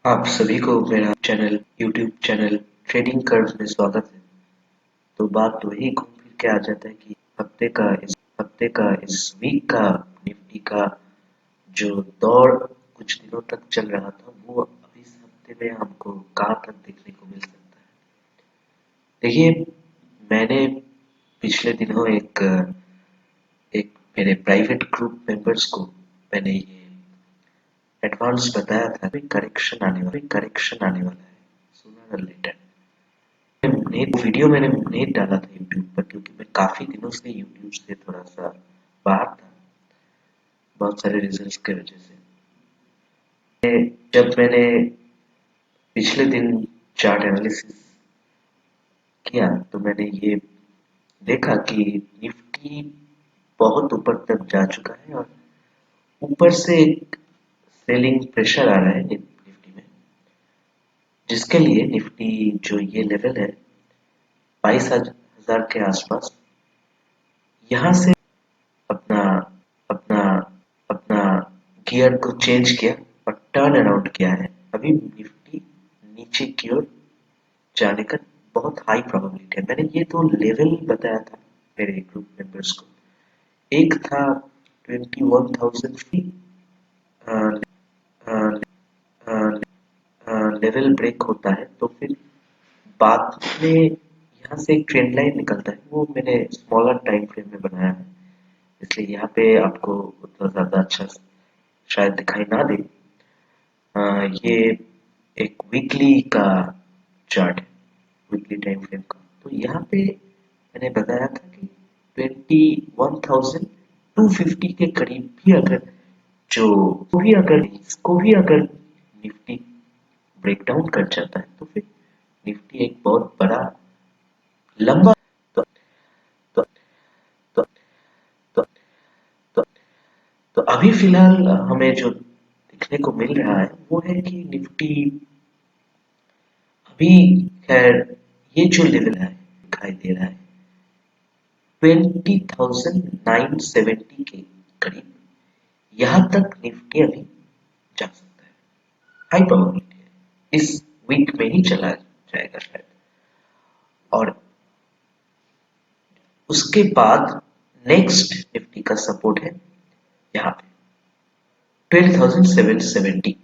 आप सभी को मेरा channel YouTube channel trading curve में स्वागत है। तो बात तो वही घूम फिर के आ जाता है कि हफ्ते का इस वीक का निफ्टी का जो दौर कुछ दिनों तक चल रहा था वो अब इस हफ्ते में हमको कहाँ तक देखने को मिल सकता है। देखिए, मैंने पिछले दिनों एक मेरे प्राइवेट ग्रुप मेंबर्स को मैंने ये एडवांस बताया था कि करेक्शन आने वाला है सूनर और लेटर। नेट वीडियो मैंने नेट डाला था यूट्यूब पर क्योंकि मैं काफी दिनों से यूट्यूब से थोड़ा सा बाहर था, बहुत सारे रीजंस की वजह से। जब मैंने पिछले दिन चार्ट एनालिसिस किया तो मैंने ये देखा कि निफ्टी बहुत ऊपर तक जा चुका है और ऊपर से एक सेलिंग प्रेशर आ रहा है निफ्टी में, जिसके लिए निफ्टी जो ये लेवल है 22,000 के आसपास, यहाँ से अपना अपना अपना गियर को चेंज किया और टर्न अराउंड किया है। अभी निफ्टी नीचे की ओर जाने का बहुत हाई प्रोबेबिलिटी है। मैंने ये दो लेवल बताया था मेरे ग्रुप मेंबर्स को। एक था 21,000 फी लेवल ब्रेक होता है तो फिर बाद में यहाँ से एक ट्रेंड लाइन निकलता है, वो मैंने स्मॉलर टाइम फ्रेम में बनाया है, इसलिए यहाँ पे आपको उतना ज़्यादा अच्छा शायद दिखाई ना दे। ये एक वीकली का चार्ट है, वीकली टाइम फ्रेम का। तो यहाँ पे मैंने बताया था कि 21,250 के करीब भी अगर जो इसको भी अगर निफ्टी ब्रेकडाउन कर जाता है तो फिर निफ्टी एक बहुत बड़ा लंबा तो तो तो तो तो, तो अभी फिलहाल हमें जो देखने को मिल रहा है वो है कि निफ्टी अभी खैर ये जो लेवल है दिखाई दे रहा है 20,970 के करीब, यहाँ तक निफ्टी अभी जा सकता है। हाई प्रोबेबिलिटी है, इस वीक में ही चला जाएगा शायद। और उसके बाद नेक्स्ट निफ्टी का सपोर्ट है यहाँ पे 12,770।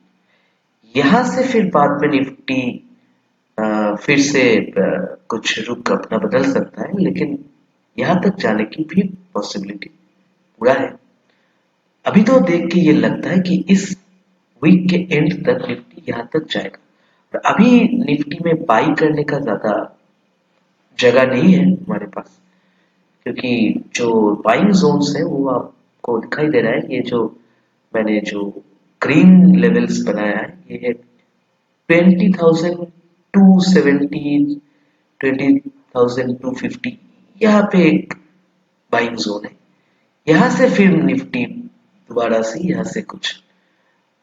यहाँ से फिर बाद में निफ्टी फिर से कुछ रुख अपना बदल सकता है, लेकिन यहाँ तक जाने की भी पॉसिबिलिटी पूरा है। अभी तो देख के ये लगता है कि इस वीक के एंड तक निफ्टी यहाँ तक जाएगा। और अभी निफ्टी में बाई करने का ज्यादा जगह नहीं है हमारे पास, क्योंकि जो बाइंग जोन्स है वो आपको दिखाई दे रहा है। ये जो मैंने जो ग्रीन लेवल्स बनाया है ये है 20,270, 20,250, यहाँ पे एक बाइंग जोन है। यहाँ से फिर निफ्टी दोबारा से यहाँ से कुछ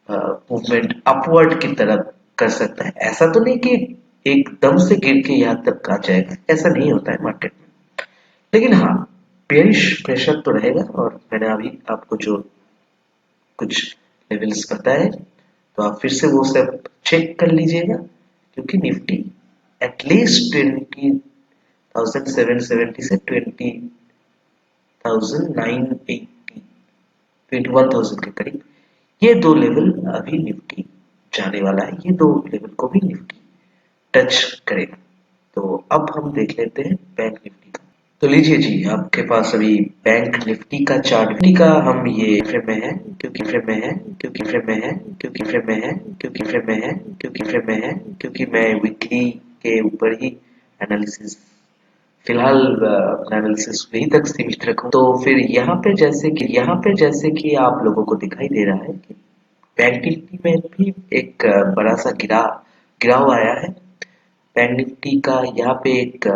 मूवमेंट अपवर्ड की तरफ कर सकता है। ऐसा तो नहीं कि एकदम से गिर के यहाँ तक आ जाएगा, ऐसा नहीं होता है मार्केट में। लेकिन हाँ, बेरिश प्रेशर तो रहेगा। और मैंने अभी आपको जो कुछ लेवल्स बताए तो आप फिर से वो सब चेक कर लीजिएगा, क्योंकि निफ्टी एटलीस्ट 20,770 से 20,980, 21,000 के करीब ये दो लेवल अभी निफ्टी जाने वाला है। ये दो लेवल को भी निफ्टी टच करेगा। तो अब हम देख लेते हैं बैंक निफ्टी का। तो लीजिए जी, आपके पास अभी बैंक निफ्टी का चार्ट निफ्टी का हम ये फ्रेम में है, क्योंकि फ्रेम में है क्योंकि फ्रेम में है क्योंकि फ्रेम में है क्योंकि फ्रेम में है क्योंकि फ्रेम में है क्योंकि मैं वीकली के ऊपर ही एनालिसिस फिलहाल अपना एनालिसिस वहीं तक सीमित रखूं। तो फिर यहाँ पे जैसे कि आप लोगों को दिखाई दे रहा है कि बैंक निफ्टी में भी एक बड़ा सा गिराव आया है। बैंक निफ्टी का यहाँ पे एक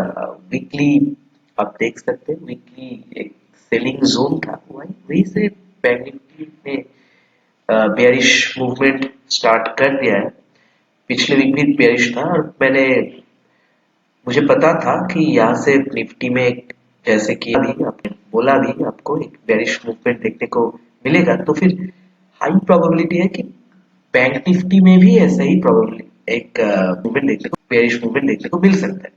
वीकली आप देख सकते हैं, वीकली एक सेलिंग जोन था, वहीं से बैंक निफ्टी ने बेयरिश मूवमेंट स्टार्ट कर दिया है। पिछले वीक भी बेयरिश था और मुझे पता था कि यहाँ से निफ्टी में एक, जैसे कि अभी आपने बोला भी आपको एक बेयरिश मूवमेंट देखने को मिलेगा, तो फिर हाई प्रोबेबिलिटी है कि बैंक निफ्टी में भी ऐसा ही प्रॉब्लम एक मूवमेंट देखने को, बेयरिश मूवमेंट देखने को मिल सकता है।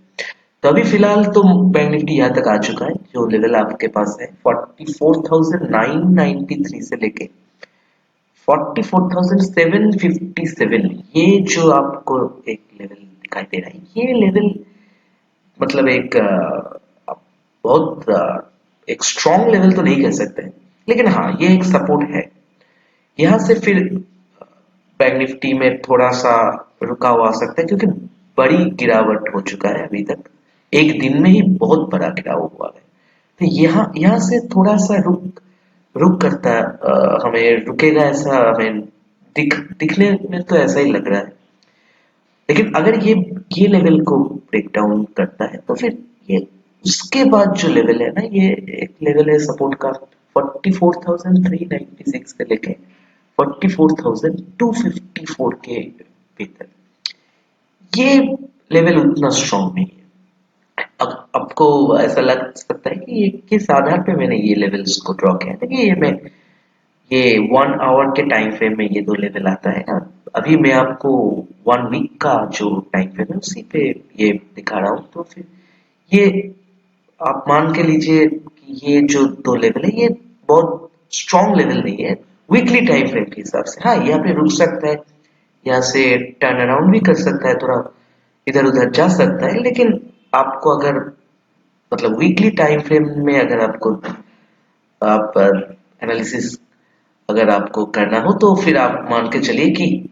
तो अभी फिलहाल तो बैंक निफ्टी यहाँ तक आ चुका है, जो लेवल आपके पास है 44,993 से लेके 44,757, ये जो आपको एक लेवल दिखाई दे रहा है, ये लेवल मतलब एक बहुत एक स्ट्रॉन्ग लेवल तो नहीं कह सकते, लेकिन हाँ ये एक सपोर्ट है। यहाँ से फिर बैंक निफ्टी में थोड़ा सा रुकाव आ सकता है, क्योंकि बड़ी गिरावट हो चुका है अभी तक, एक दिन में ही बहुत बड़ा गिराव हुआ है। तो यहाँ यहाँ से थोड़ा सा रुक रुक करता है, हमें रुकेगा ऐसा हमें दिखने में तो ऐसा ही लग रहा है। लेकिन अगर ये लेवल को ब्रेक डाउन करता है तो फिर ये उसके बाद जो लेवल है ना, ये एक लेवल है सपोर्ट का 44,396 से लेके 44,254 के भीतर। ये लेवल उतना स्ट्रॉन्ग नहीं है। अब आपको ऐसा लग सकता है कि ये किस आधार पे मैंने ये लेवल्स को ड्रॉ किया, देखिए ये 1 आवर के टाइम फ्रेम में ये दो लेवल आता है। अभी मैं आपको 1 वीक का जो टाइम फ्रेम है उसी पे ये दिखा रहा हूँ। तो फिर ये आप मान के लीजिए कि ये जो दो लेवल है ये बहुत स्ट्रॉन्ग लेवल नहीं है वीकली टाइम फ्रेम के हिसाब से। हाँ यहाँ पे रुक सकता है, यहाँ से टर्न अराउंड भी कर सकता है, थोड़ा इधर उधर जा सकता है, लेकिन आपको अगर मतलब वीकली टाइम फ्रेम में अगर आपको आप एनालिसिस अगर आपको करना हो तो फिर आप मान के चलिए कि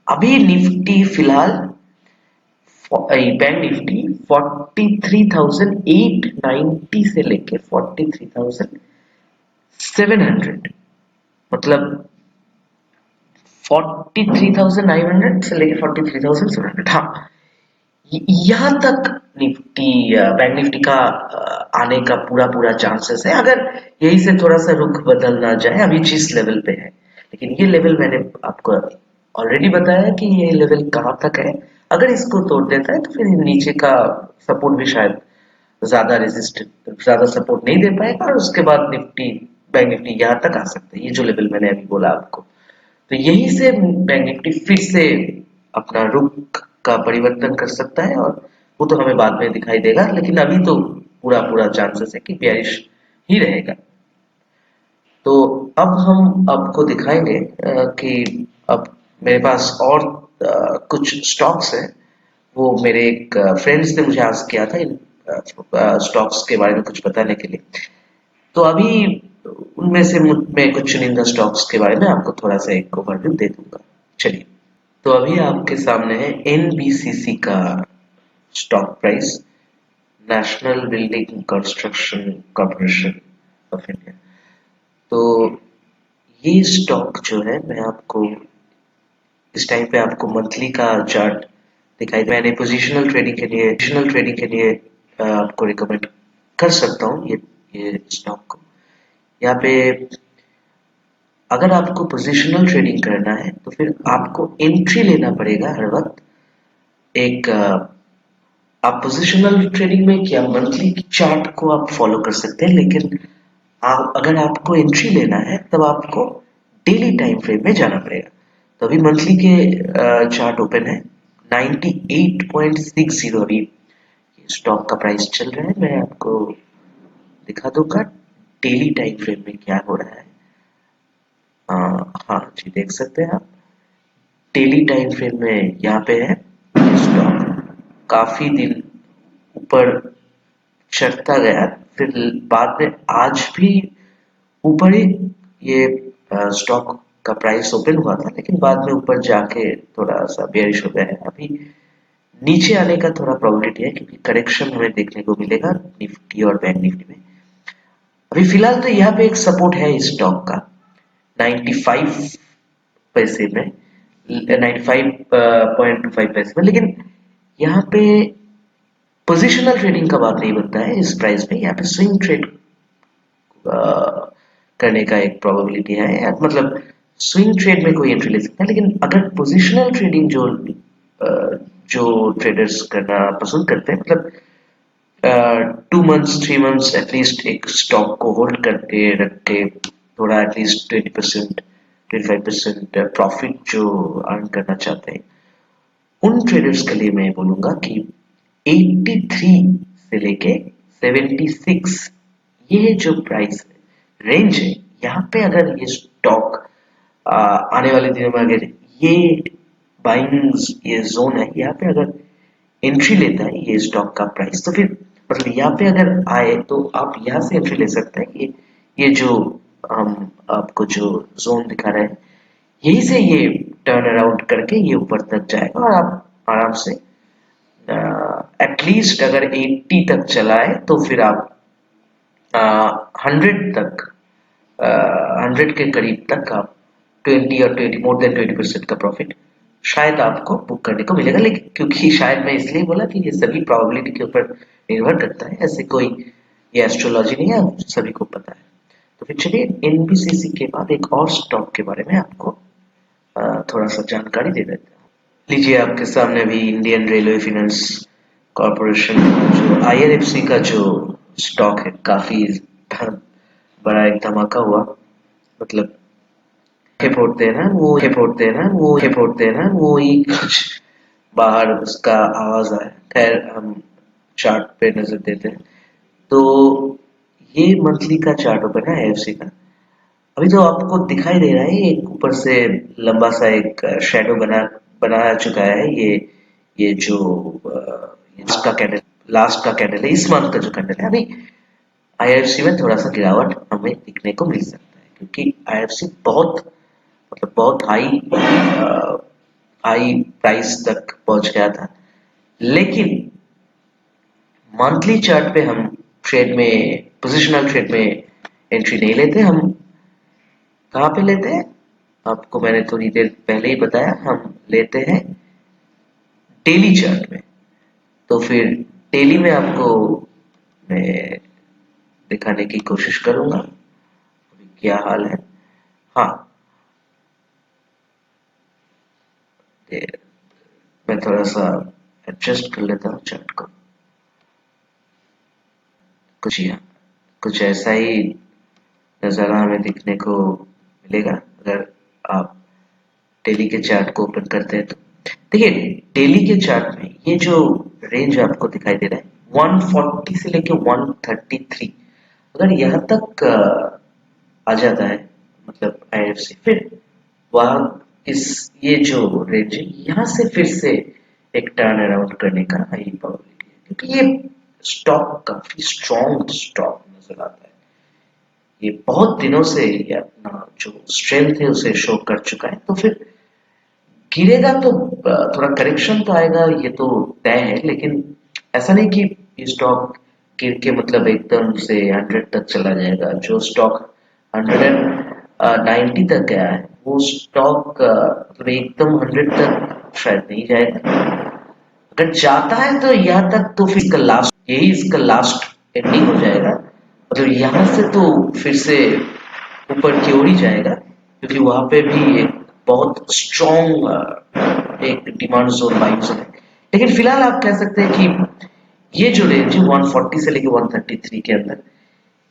अभी निफ्टी फिलहाल बैंक निफ्टी 43,890 से लेके 43,700, मतलब 43,900 से लेके 43,700, हाँ यहाँ तक निफ्टी बैंक निफ्टी का आने का पूरा पूरा चांसेस है, अगर यही से थोड़ा सा रुख बदल ना जाए अभी जिस लेवल पे है। लेकिन ये लेवल मैंने आपको ऑलरेडी बताया कि ये लेवल कहाँ तक है, अगर इसको तोड़ देता है तो फिर नीचे का सपोर्ट भी शायद ज्यादा सपोर्ट नहीं दे पाएगा, और उसके बाद निफ्टी बैंक निफ्टी यहाँ तक आ सकता है, ये जो लेवल मैंने अभी बोला आपको। तो यहीं से बैंक निफ्टी फिर से अपना रुख का परिवर्तन कर सकता है, और वो तो हमें बाद में दिखाई देगा, लेकिन अभी तो पूरा पूरा चांसेस है कि बेयरिश ही रहेगा। तो अब हम आपको दिखाएंगे कि अब मेरे पास और कुछ स्टॉक्स हैं, वो मेरे एक फ्रेंड्स ने मुझे आस्क किया था इन स्टॉक्स के बारे में कुछ बताने के लिए। तो अभी उनमें से मैं कुछ चुनिंदा स्टॉक्स के बारे में आपको थोड़ा सा एक ओवरव्यू दे दूंगा। चलिए, तो अभी आपके सामने है एनबीसीसी का stock price, national building construction corporation of India. तो ये स्टॉक जो है मैं आपको इस टाइम पे आपको मंथली का चार्ट दिखाई, मैंने पोजिशनल ट्रेडिंग के लिए आपको रिकमेंड कर सकता हूँ ये स्टॉक को। यहाँ पे अगर आपको पोजिशनल ट्रेडिंग करना है तो फिर आपको एंट्री लेना पड़ेगा हर वक्त। एक आप पोजिशनल ट्रेडिंग में क्या मंथली चार्ट को आप फॉलो कर सकते हैं, लेकिन अगर आपको एंट्री लेना है तब आपको डेली टाइम फ्रेम में जाना पड़ेगा। तो अभी मंथली के चार्ट ओपन है 98.60, अभी स्टॉक का प्राइस चल रहा है। मैं आपको दिखा दूंगा डेली टाइम फ्रेम में क्या हो रहा है। हाँ जी, देख सकते हैं आप डेली टाइम फ्रेम में यहाँ पे है स्टॉक काफी दिन ऊपर चढ़ता गया, फिर बाद में आज भी ऊपर ही ये स्टॉक का प्राइस ओपन हुआ था, लेकिन बाद में ऊपर जाके थोड़ा सा बेयरिश हो गया है। अभी नीचे आने का थोड़ा प्रोबेबिलिटी है, क्योंकि करेक्शन हमें देखने को मिलेगा निफ्टी और बैंक निफ्टी में। अभी फिलहाल तो यहाँ पे एक सपोर्ट है इस स्टॉक का 95 पैसे में, 95.25 पैसे में, लेकिन यहाँ पे पोजिशनल ट्रेडिंग का बात नहीं बनता है इस प्राइस में। यहाँ पे स्विंग ट्रेड करने का एक प्रोबेबिलिटी है, मतलब स्विंग ट्रेड में कोई एंट्री ले सकता है, लेकिन अगर पोजिशनल ट्रेडिंग जो ट्रेडर्स करना पसंद करते हैं, मतलब 2 मंथ्स 3 मंथ्स एटलीस्ट एक स्टॉक को होल्ड करके रख के थोड़ा एटलीस्ट 20% 25% प्रॉफिट जो अर्न करना चाहते हैं, उन ट्रेडर्स के लिए मैं बोलूंगा कि 83 से लेके 76 ये जो प्राइस रेंज है, यहाँ पे अगर ये स्टॉक आने वाले दिनों में अगर ये बाइंग ये जोन है, यहाँ पे अगर एंट्री लेता है ये स्टॉक का प्राइस, तो फिर मतलब यहाँ पे अगर आए तो आप यहाँ से एंट्री ले सकते हैं। ये जो हम आपको जो जोन दिखा रहे हैं, यहीं से ये टर्न अराउंड करके ये ऊपर तक जाएगा और आप आराम से एटलीस्ट अगर 80 तक चलाए तो फिर आप 100 तक 100 के करीब तक आप 20 और 20 मोर देन 20% का प्रॉफिट शायद आपको बुक करने को मिलेगा। लेकिन क्योंकि शायद मैं इसलिए बोला कि ये सभी प्रोबेबिलिटी के ऊपर निर्भर करता है, ऐसे कोई ये एस्ट्रोलॉजी नहीं है, सभी को पता है। तो फिर चलिए एनबीसीसी के बाद एक और स्टॉक के बारे में आपको थोड़ा सा जानकारी दे देते हैं। लीजिए आपके सामने अभी इंडियन रेलवे फाइनेंस कॉरपोरेशन जो आईआरएफसी का जो स्टॉक है, काफी बड़ा एक धमाका हुआ। मतलब फोड़ते हैं ना वो ही कुछ बाहर उसका आवाज आया। खैर हम चार्ट पे नजर देते हैं तो ये मंथली का चार्ट ओपन है आईएफसी का। अभी तो आपको दिखाई दे रहा है एक ऊपर से लंबा सा एक शेडो बना चुका है। ये जो इसका कैंडल लास्ट का कैंडल है, इस मंथ का जो कैंडल है, अभी आईएफसी में थोड़ा सा गिरावट हमें दिखने को मिल सकता है, क्योंकि आईएफसी बहुत मतलब बहुत हाई प्राइस तक पहुंच गया था। लेकिन मंथली चार्ट पे हम ट्रेड में पोजिशनल ट्रेड में एंट्री नहीं लेते। हम कहाँ पे लेते हैं, आपको मैंने थोड़ी देर पहले ही बताया, हम लेते हैं डेली चार्ट में। तो फिर डेली में आपको मैं दिखाने की कोशिश करूंगा अभी क्या हाल है। हाँ, मैं थोड़ा सा एडजस्ट कर लेता हूँ चार्ट को। कुछ ऐसा ही नज़ारा हमें दिखने को मिलेगा अगर आप डेली के चार्ट को ओपन करते हैं तो। देखिए डेली के चार्ट में ये जो रेंज आपको दिखाई दे रहा है 140 से लेके 133, अगर यहाँ तक आ जाता है मतलब आईएफसी, फिर वहाँ इस ये जो रेंज है यहाँ से फिर से एक टर्न अराउंड करने का हाई प्रोबेबिलिटी है, क्योंकि ये स्टॉक काफी स्ट्रॉन्ग स्टॉक नजर आता है। ये बहुत दिनों से ये अपना जो स्ट्रेंथ है उसे शो कर चुका है। तो फिर गिरेगा तो थोड़ा करेक्शन तो आएगा, ये तो तय है। लेकिन ऐसा नहीं कि ये स्टॉक गिर के मतलब एकदम से 100 तक चला जाएगा। जो स्टॉक 190 तक गया है वो स्टॉक मतलब एकदम 100 तक शायद नहीं जाएगा। अगर जाता है तो यहाँ तक तो फिर इसका लास्ट एंडिंग हो जाएगा। मतलब यहाँ से तो फिर से ऊपर की ओर ही जाएगा, क्योंकि वहां पे भी एक बहुत स्ट्रॉन्ग एक डिमांड जोन बाइंग जोन है। लेकिन फिलहाल आप कह सकते हैं कि ये जो रेंज है 140 से लेके 133 के अंदर,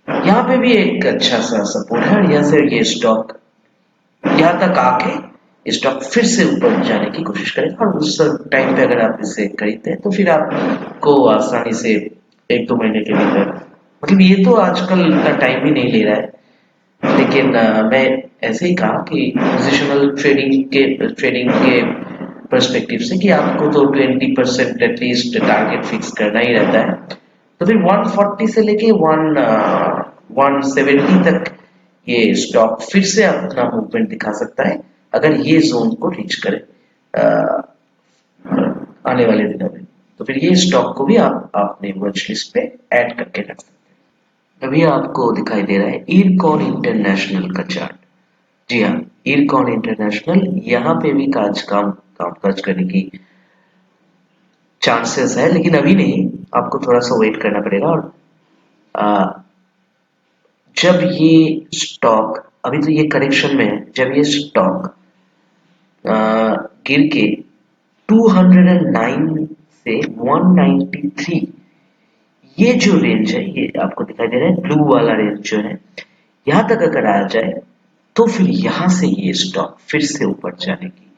यहाँ पे भी एक अच्छा सा सपोर्ट है। और यहाँ से ये स्टॉक यहाँ तक आके स्टॉक फिर से ऊपर जाने की कोशिश करेगा, और उस टाइम पे अगर आप इसे खरीदते हैं तो फिर आपको आसानी से 1-2 महीने के भीतर, मतलब ये तो आजकल का टाइम ही नहीं ले रहा है। लेकिन मैं ऐसे ही कहा कि पोजिशनल ट्रेडिंग के पर्सपेक्टिव से कि आपको तो 20% एटलीस्ट टारगेट फिक्स करना ही रहता है। तो फिर 140 से लेके 170 तक ये स्टॉक फिर से अपना मूवमेंट दिखा सकता है अगर ये जोन को रीच करे आने वाले दिनों में। तो फिर ये स्टॉक को भी आप अपने वॉच लिस्ट पे ऐड करके रख सकते हैं। अभी आपको दिखाई दे रहा है इरकॉन इंटरनेशनल का चार्ट। जी हाँ, इरकॉन इंटरनेशनल यहाँ पे भी कामकाज करने की चांसेस है, लेकिन अभी नहीं, आपको थोड़ा सा वेट करना पड़ेगा। और जब ये स्टॉक अभी तो ये करेक्शन में है, जब ये स्टॉक गिर के 209 से 193 ये जो रेंज है, ये आपको दिखाई दे रहा है ब्लू वाला रेंज जो है, यहाँ तक अगर आ जाए तो फिर यहाँ से ये स्टॉक फिर से ऊपर जाने की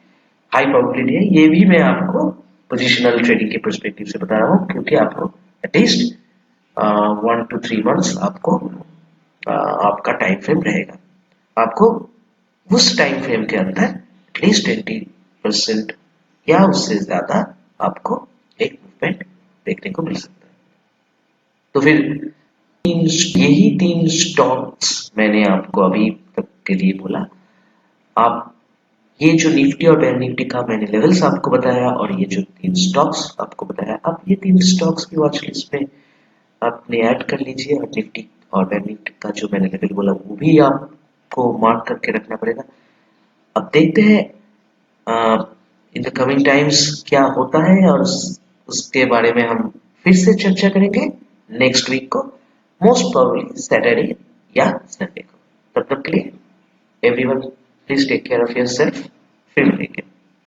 हाई प्रोबेबिलिटी है। ये भी मैं आपको पोजिशनल ट्रेडिंग के परस्पेक्टिव से बता रहा हूँ, क्योंकि आपको एटलीस्ट 1 to 3 months आपको आपका टाइम फ्रेम रहेगा। आपको उस टाइम फ्रेम के अंदर एटलीस्ट 20% या उससे ज्यादा आपको एक मूवमेंट देखने को मिल सकता है। तो फिर यही 3 स्टॉक्स मैंने आपको अभी तक के लिए बोला। आप ये जो निफ्टी और बैंक निफ्टी का मैंने लेवल्स आपको बताया और ये जो 3 स्टॉक्स आपको बताया, आप ये 3 स्टॉक्स की वॉच लिस्ट में आपने ऐड कर लीजिए। और निफ्टी और बैंक निफ्टी का जो मैंने लेवल बोला वो भी आपको मार्क करके रखना पड़ेगा। अब देखते हैं इन द कमिंग टाइम्स क्या होता है, और उसके बारे में हम फिर से चर्चा करेंगे नेक्स्ट वीक को, मोस्ट प्रोबेबली सैटरडे या संडे को। तब तक के लिए everyone please take care of yourself. फिर मिलेंगे।